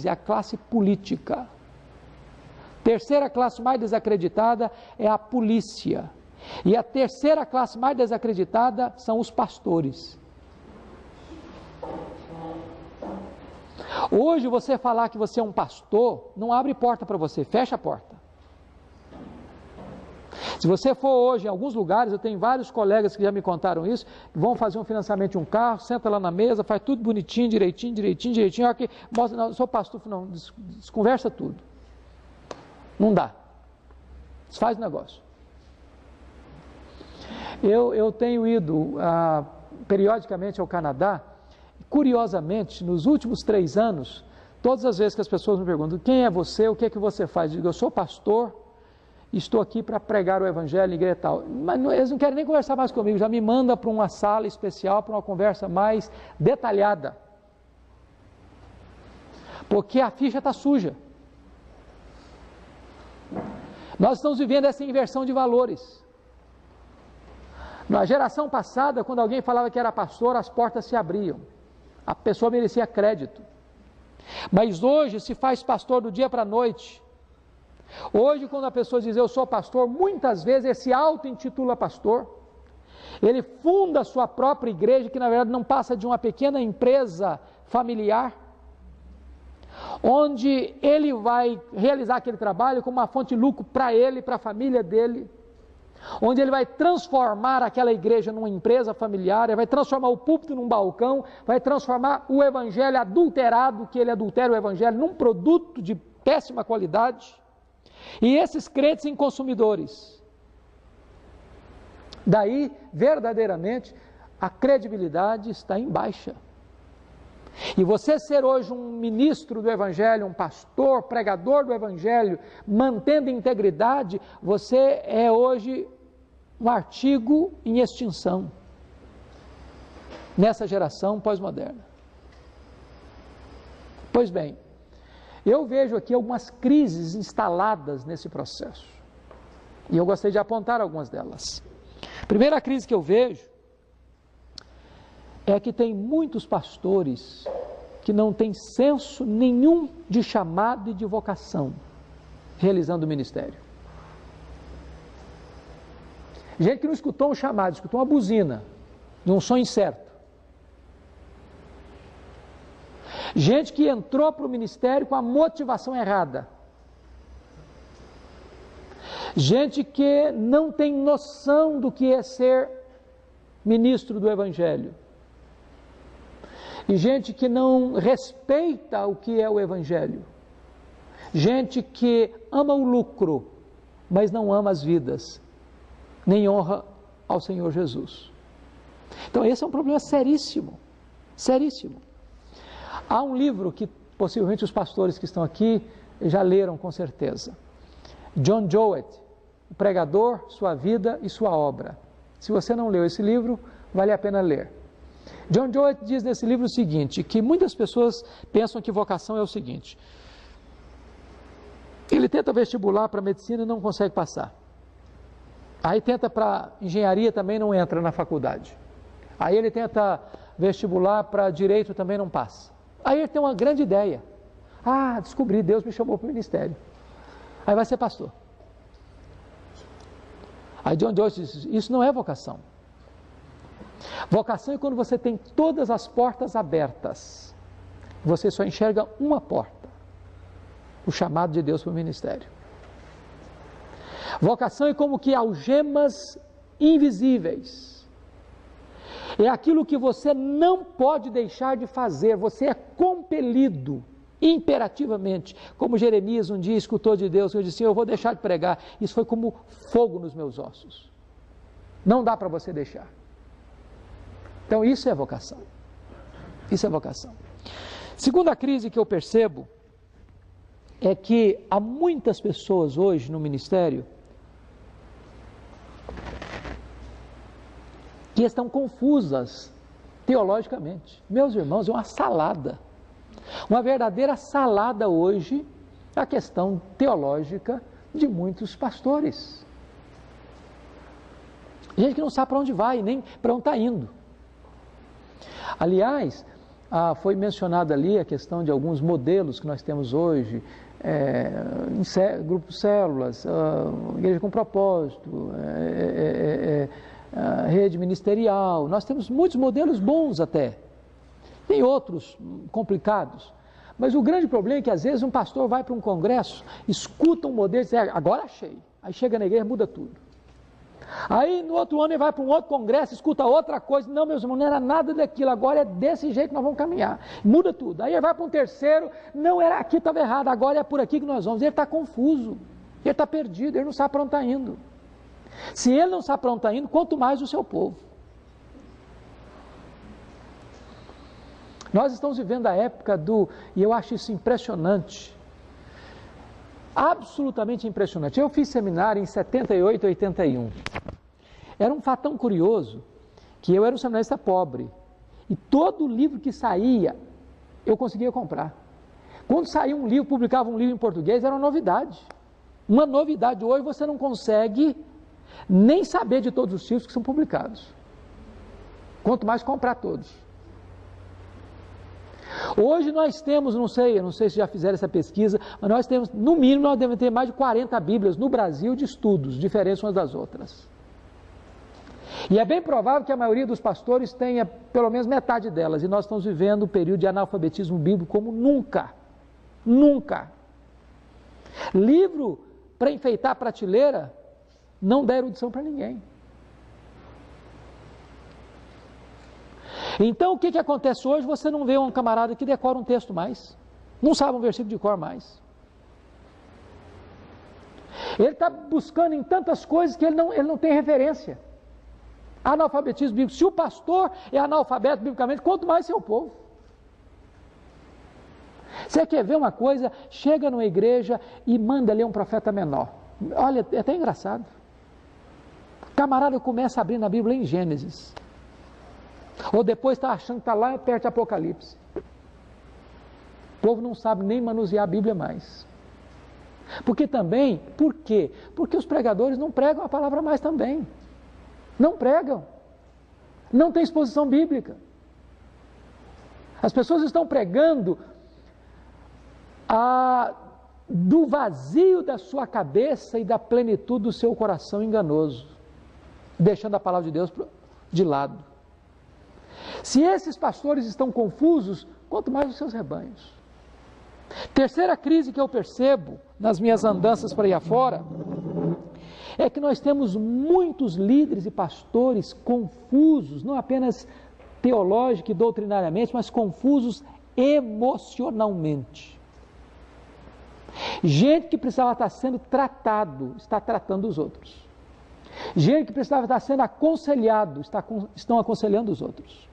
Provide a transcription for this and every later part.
é a classe política. Terceira classe mais desacreditada é a polícia. E a terceira classe mais desacreditada são os pastores. Hoje você falar que você é um pastor, não abre porta para você, fecha a porta. Se você for hoje em alguns lugares, eu tenho vários colegas que já me contaram isso, vão fazer um financiamento de um carro, senta lá na mesa, faz tudo bonitinho, direitinho, olha que mostra, não, eu sou pastor, não, desconversa tudo. Não dá. Desfaz o negócio. Eu tenho ido periodicamente ao Canadá, curiosamente, nos últimos 3 anos, todas as vezes que as pessoas me perguntam, quem é você, o que é que você faz? Eu digo, eu sou pastor, estou aqui para pregar o Evangelho, igreja e tal. Mas eles não querem nem conversar mais comigo, já me mandam para uma sala especial, para uma conversa mais detalhada. Porque a ficha está suja. Nós estamos vivendo essa inversão de valores. Na geração passada, quando alguém falava que era pastor, as portas se abriam. A pessoa merecia crédito. Mas hoje se faz pastor do dia para a noite. Hoje, quando a pessoa diz eu sou pastor, muitas vezes ele se auto-intitula pastor. Ele funda a sua própria igreja, que na verdade não passa de uma pequena empresa familiar, onde ele vai realizar aquele trabalho como uma fonte de lucro para ele, para a família dele, onde ele vai transformar aquela igreja numa empresa familiar, ele vai transformar o púlpito num balcão, vai transformar o evangelho adulterado, que ele adultera o evangelho, num produto de péssima qualidade, e esses crentes em consumidores. Daí, verdadeiramente, a credibilidade está em baixa. E você ser hoje um ministro do Evangelho, um pastor, pregador do Evangelho, mantendo integridade, você é hoje um artigo em extinção nessa geração pós-moderna. Pois bem, eu vejo aqui algumas crises instaladas nesse processo. E eu gostaria de apontar algumas delas. A primeira crise que eu vejo é que tem muitos pastores que não têm senso nenhum de chamado e de vocação realizando o ministério. Gente que não escutou um chamado, escutou uma buzina, de um som incerto. Gente que entrou para o ministério com a motivação errada. Gente que não tem noção do que é ser ministro do Evangelho. E gente que não respeita o que é o Evangelho. Gente que ama o lucro, mas não ama as vidas, nem honra ao Senhor Jesus. Então esse é um problema seríssimo, seríssimo. Há um livro que possivelmente os pastores que estão aqui já leram com certeza. John Jowett, O Pregador, Sua Vida e Sua Obra. Se você não leu esse livro, vale a pena ler. John Jowett diz nesse livro o seguinte, que muitas pessoas pensam que vocação é o seguinte: ele tenta vestibular para medicina e não consegue passar. Aí tenta para engenharia, também não entra na faculdade. Aí ele tenta vestibular para direito, também não passa. Aí ele tem uma grande ideia. Descobri, Deus me chamou para o ministério. Aí vai ser pastor. Aí John Jowett diz, isso não é vocação. Vocação é quando você tem todas as portas abertas. Você só enxerga uma porta. O chamado de Deus para o ministério. Vocação é como que algemas invisíveis. É aquilo que você não pode deixar de fazer. Você é compelido, imperativamente. Como Jeremias um dia escutou de Deus, eu disse, eu vou deixar de pregar. Isso foi como fogo nos meus ossos. Não dá para você deixar. Então isso é vocação. Isso é vocação. Segunda crise que eu percebo é que há muitas pessoas hoje no ministério que estão confusas teologicamente. Meus irmãos, é uma salada. Uma verdadeira salada hoje a questão teológica de muitos pastores. Gente que não sabe para onde vai, nem para onde está indo. Aliás, foi mencionada ali a questão de alguns modelos que nós temos hoje, grupos células, igreja com propósito, rede ministerial. Nós temos muitos modelos bons até, tem outros complicados, mas o grande problema é que às vezes um pastor vai para um congresso, escuta um modelo e diz, agora achei, aí chega na igreja e muda tudo. Aí no outro ano ele vai para um outro congresso, escuta outra coisa, não, meus irmãos, não era nada daquilo, agora é desse jeito que nós vamos caminhar, muda tudo. Aí ele vai para um terceiro, não, era aqui, estava errado, agora é por aqui que nós vamos. Ele está confuso, ele está perdido, ele não sabe para onde está indo. Se ele não sabe para onde está indo, quanto mais o seu povo. Nós estamos vivendo a época e eu acho isso impressionante, absolutamente impressionante. Eu fiz seminário em 78, 81. Era um fato tão curioso que eu era um seminarista pobre e todo livro que saía eu conseguia comprar. Quando saía um livro, publicava um livro em português, era uma novidade. Uma novidade. Hoje você não consegue nem saber de todos os livros que são publicados. Quanto mais comprar todos. Hoje nós temos, eu não sei se já fizeram essa pesquisa, mas nós temos, no mínimo, nós devemos ter mais de 40 Bíblias no Brasil de estudos, diferentes umas das outras. E é bem provável que a maioria dos pastores tenha pelo menos metade delas, e nós estamos vivendo um período de analfabetismo bíblico como nunca. Nunca. Livro para enfeitar a prateleira não dá erudição para ninguém. Então o que acontece hoje? Você não vê um camarada que decora um texto mais, não sabe um versículo de cor mais. Ele está buscando em tantas coisas que ele não tem referência. Analfabetismo bíblico. Se o pastor é analfabeto biblicamente, quanto mais seu povo. Você quer ver uma coisa? Chega numa igreja e manda ler um profeta menor. Olha, é até engraçado. O camarada começa a abrir na Bíblia em Gênesis. Ou depois está achando que está lá perto de Apocalipse. O povo não sabe nem manusear a Bíblia mais. Por quê? Porque os pregadores não pregam a palavra mais também. Não pregam. Não tem exposição bíblica. As pessoas estão pregando do vazio da sua cabeça e da plenitude do seu coração enganoso, deixando a palavra de Deus de lado. Se esses pastores estão confusos, quanto mais os seus rebanhos. Terceira crise que eu percebo nas minhas andanças para aí afora, é que nós temos muitos líderes e pastores confusos, não apenas teológica e doutrinariamente, mas confusos emocionalmente. Gente que precisava estar sendo tratado, está tratando os outros. Gente que precisava estar sendo aconselhado, estão aconselhando os outros.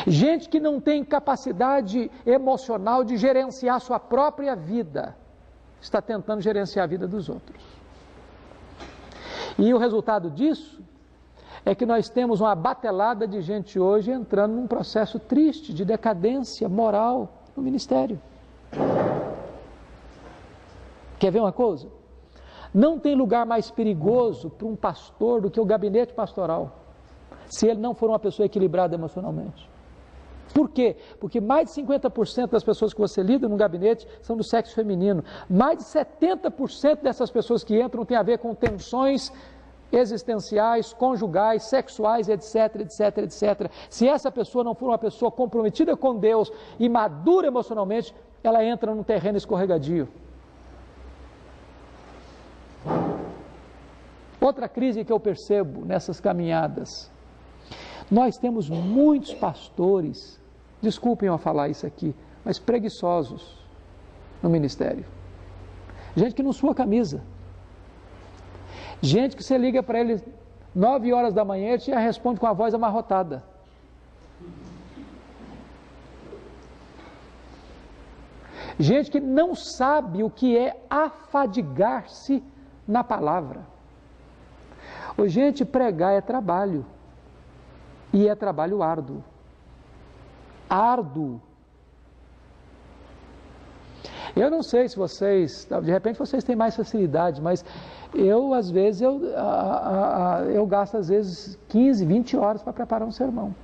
Gente que não tem capacidade emocional de gerenciar a sua própria vida, está tentando gerenciar a vida dos outros. E o resultado disso é que nós temos uma batelada de gente hoje entrando num processo triste de decadência moral no ministério. Quer ver uma coisa? Não tem lugar mais perigoso para um pastor do que o gabinete pastoral, se ele não for uma pessoa equilibrada emocionalmente. Por quê? Porque mais de 50% das pessoas que você lida no gabinete são do sexo feminino. Mais de 70% dessas pessoas que entram tem a ver com tensões existenciais, conjugais, sexuais, etc, etc, etc. Se essa pessoa não for uma pessoa comprometida com Deus e madura emocionalmente, ela entra num terreno escorregadio. Outra crise que eu percebo nessas caminhadas, nós temos muitos pastores, desculpem eu falar isso aqui, mas preguiçosos no ministério. Gente que não sua camisa. Gente que você liga para ele 9 horas da manhã e ele já responde com a voz amarrotada. Gente que não sabe o que é afadigar-se na palavra. Gente, pregar é trabalho. E é trabalho árduo. Árduo. Eu não sei se vocês, de repente vocês têm mais facilidade, mas eu, às vezes, eu gasto, às vezes, 15, 20 horas para preparar um sermão.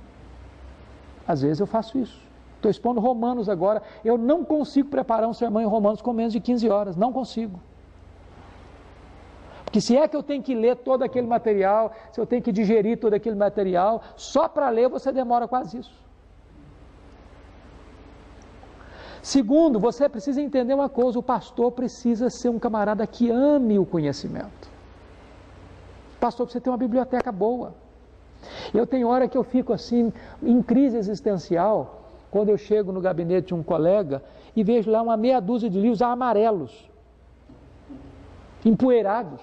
Às vezes eu faço isso. Estou expondo Romanos agora. Eu não consigo preparar um sermão em Romanos com menos de 15 horas. Não consigo. Porque se é que eu tenho que ler todo aquele material, se eu tenho que digerir todo aquele material, só para ler você demora quase isso. Segundo, você precisa entender uma coisa: o pastor precisa ser um camarada que ame o conhecimento. O pastor precisa ter uma biblioteca boa. Eu tenho hora que eu fico assim, em crise existencial, quando eu chego no gabinete de um colega e vejo lá uma meia dúzia de livros amarelos, empoeirados.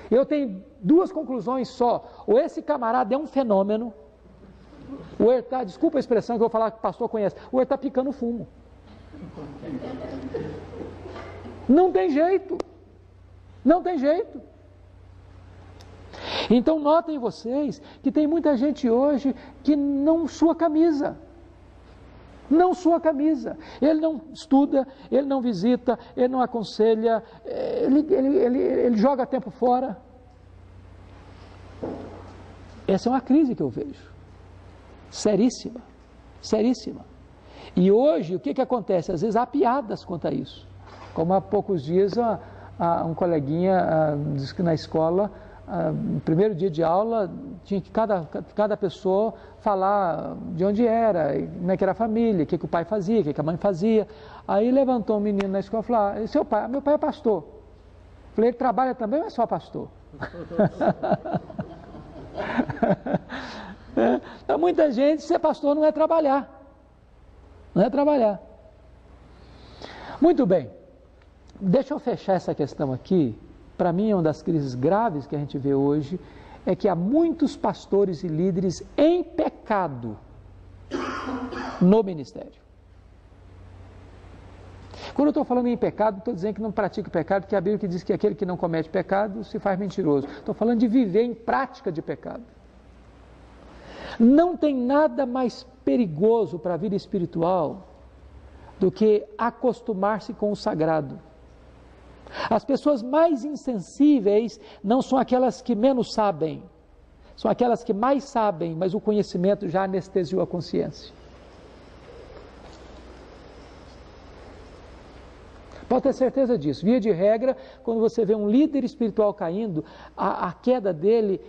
Eu tenho duas conclusões só: ou esse camarada é um fenômeno, ou ele está, desculpa a expressão que eu vou falar que o pastor conhece, ou ele está picando fumo. Não tem jeito. Não tem jeito. Então notem vocês que tem muita gente hoje que não sua camisa. Não sua camisa. Ele não estuda, ele não visita, ele não aconselha, ele joga tempo fora. Essa é uma crise que eu vejo. Seríssima. Seríssima. E hoje, o que acontece? Às vezes há piadas quanto a isso. Como há poucos dias, um coleguinha disse que na escola, no primeiro dia de aula, tinha que cada pessoa falar de onde era, como é que era a família, o que o pai fazia, o que a mãe fazia. Aí levantou um menino na escola e falou: seu pai? Meu pai é pastor. Falei: ele trabalha também ou é só pastor? Então, muita gente, ser pastor não é trabalhar. Não é trabalhar. Muito bem. Deixa eu fechar essa questão aqui. Para mim, uma das crises graves que a gente vê hoje é que há muitos pastores e líderes em pecado no ministério. Quando eu estou falando em pecado, estou dizendo que não pratica pecado, porque a Bíblia diz que aquele que não comete pecado se faz mentiroso. Estou falando de viver em prática de pecado. Não tem nada mais perigoso para a vida espiritual do que acostumar-se com o sagrado. As pessoas mais insensíveis não são aquelas que menos sabem, são aquelas que mais sabem, mas o conhecimento já anestesiou a consciência. Pode ter certeza disso. Via de regra, quando você vê um líder espiritual caindo, a queda dele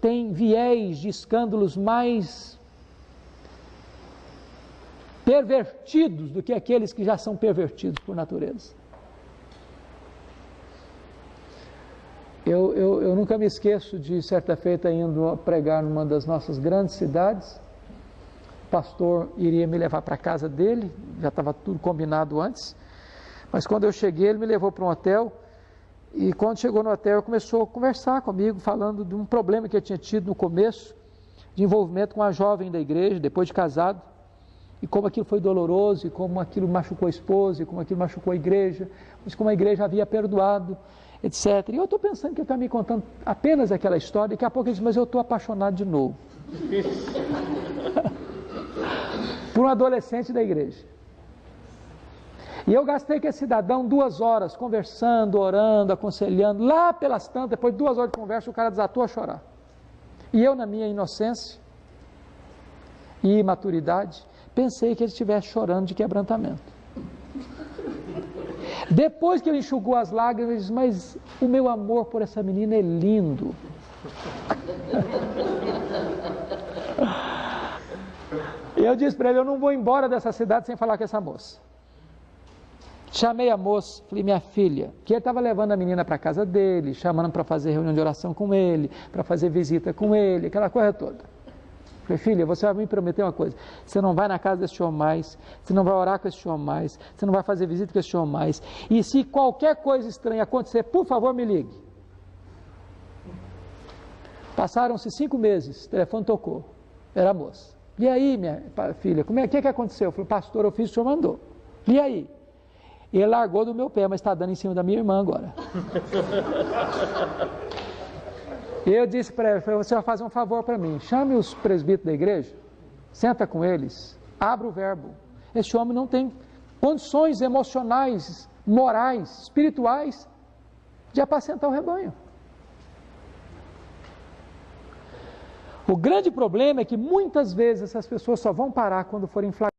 tem viés de escândalos mais pervertidos do que aqueles que já são pervertidos por natureza. Eu nunca me esqueço de, certa feita, indo pregar numa das nossas grandes cidades. O pastor iria me levar para a casa dele, já estava tudo combinado antes, mas quando eu cheguei, ele me levou para um hotel, e quando chegou no hotel, ele começou a conversar comigo, falando de um problema que eu tinha tido no começo, de envolvimento com uma jovem da igreja, depois de casado, e como aquilo foi doloroso, e como aquilo machucou a esposa, e como aquilo machucou a igreja, mas como a igreja havia perdoado, etc. E eu estou pensando que ele está me contando apenas aquela história, e daqui a pouco ele diz: mas eu estou apaixonado de novo. Por um adolescente da igreja. E eu gastei com esse cidadão 2 horas, conversando, orando, aconselhando, lá pelas tantas, depois de 2 horas de conversa, o cara desatou a chorar. E eu, na minha inocência e imaturidade, pensei que ele estivesse chorando de quebrantamento. Depois que ele enxugou as lágrimas, ele disse: mas o meu amor por essa menina é lindo. E eu disse para ele: eu não vou embora dessa cidade sem falar com essa moça. Chamei a moça, falei: minha filha, que ele estava levando a menina para a casa dele, chamando para fazer reunião de oração com ele, para fazer visita com ele, aquela coisa toda. Falei: filha, você vai me prometer uma coisa: você não vai na casa desse homem mais, você não vai orar com esse homem mais, você não vai fazer visita com esse homem mais, e se qualquer coisa estranha acontecer, por favor, me ligue. Passaram-se 5 meses, o telefone tocou, era a moça. E aí, minha filha, o que aconteceu? Eu falei: pastor, eu fiz o que o senhor mandou. E aí? Ele largou do meu pé, mas está dando em cima da minha irmã agora. Eu disse para ele: você vai fazer um favor para mim, chame os presbíteros da igreja, senta com eles, abra o verbo. Esse homem não tem condições emocionais, morais, espirituais de apacentar o rebanho. O grande problema é que muitas vezes essas pessoas só vão parar quando forem flagrantes.